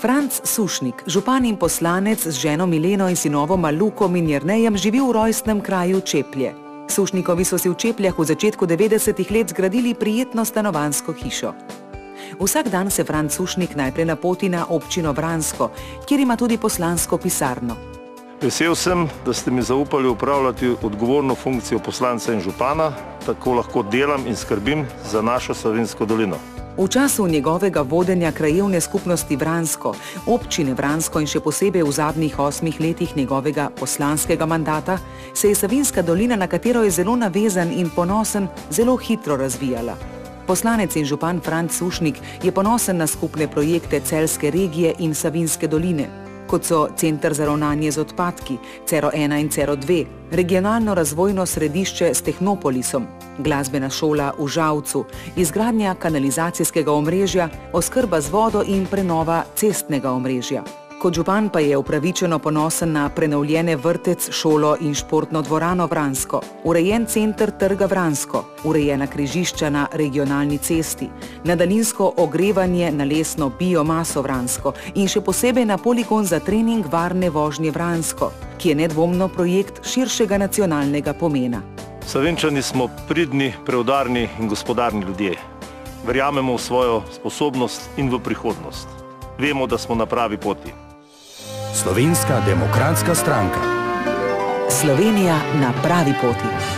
Franc Sušnik, župan in poslanec z ženo Mileno in sinovom Lukom in Jernejem živi v rojstnem kraju Čeplje. Sušnikovi so si v Čepljah v začetku 90-ih let zgradili prijetno stanovanjsko hišo. Vsak dan se Franc Sušnik najprej napoti na občino Vransko, kjer ima tudi poslansko pisarno. Vesel sem, da ste mi zaupali upravljati odgovorno funkcijo poslanca in župana, tako lahko delam in skrbim za našo Savinjsko dolino. V času njegovega vodenja krajevne skupnosti Vransko, občine Vransko in še posebej v zadnjih 8 letih njegovega poslanskega mandata, se je Savinjska dolina, na katero je zelo navezan in ponosen, zelo hitro razvijala. Poslanec in župan Franc Sušnik je ponosen na skupne projekte Celjske regije in Savinjske doline, kot so Center za ravnanje z odpadki, Cero 1 in Cero 2, regionalno razvojno središče s Tehnopolisom, glasbena šola v Žalcu, izgradnja kanalizacijskega omrežja, oskrba z vodo in prenova cestnega omrežja. Kot župan pa je upravičeno ponosen na prenovljene vrtec, šolo in športno dvorano Vransko, urejen center trga Vransko, urejena križišča na regionalni cesti, na daljinsko ogrevanje na lesno biomaso Vransko in še posebej na poligon za trening varne vožnje Vransko, ki je nedvomno projekt širšega nacionalnega pomena. Savinjčani smo pridni, preudarni in gospodarni ljudje. Verjamemo v svojo sposobnost in v prihodnost. Vemo, da smo na pravi poti. Slovenska demokratska stranka. Slovenija na pravi poti.